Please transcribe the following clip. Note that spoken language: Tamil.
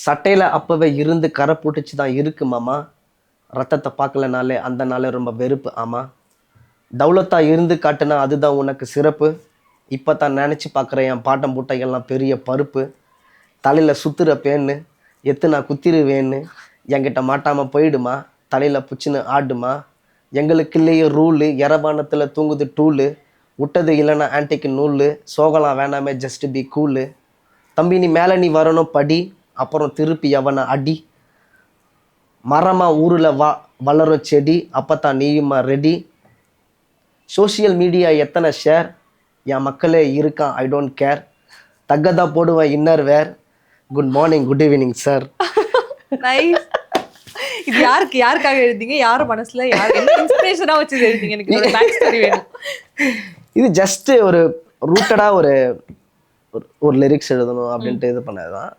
சட்டையில் அப்போவே இருந்து கரை புட்டுச்சு தான் இருக்கு மாமா. ரத்தத்தை பார்க்கலனாலே அந்த நாளே ரொம்ப வெறுப்பு. ஆமாம், தௌலத்தா இருந்து காட்டுனா அதுதான் உனக்கு சிறப்பு. இப்போ தான் நினச்சி பார்க்குறேன் என் பாட்டம் பூட்டைகள்லாம் பெரிய பருப்பு. தலையில் சுற்றுற பேன்னு நான் குத்திருவேன்னு என்கிட்ட மாட்டாமல் போயிடுமா, தலையில் புச்சுன்னு ஆடுமா. எங்களுக்கு இல்லையே ரூலு, எரபானத்தில் தூங்குது டூலு, விட்டது இல்லைன்னா ஆன்டிக்கு நூலு, சோகலாம் வேணாமே ஜஸ்ட் பி கூலு. தம்பி நீ மேலே நீ வரணும் படி, அப்புறம் திருப்பி எவனை அடி. மரமா ஊரில் வளரும் செடி, அப்போ தான் நீயுமா ரெடி. சோஷியல் மீடியா எத்தனை ஷேர், என் மக்களே இருக்கான் ஐ டோன்ட் கேர். தக்கதான் போடுவேன் inner wear. Good morning good evening sir. இது யாருக்காக எழுதிங்க? யார் மனசுல என்ன இன்ஸ்பிரேஷனா வச்சு எழுதிங்க? எனக்கு ஒரு பேக் ஸ்டோரி வேணும். இது ஜஸ்ட் ஒரு ரூட்டடா ஒரு லிரிக்ஸ் எழுதணும் அப்படின்ட்டு இது பண்ணதுதான்.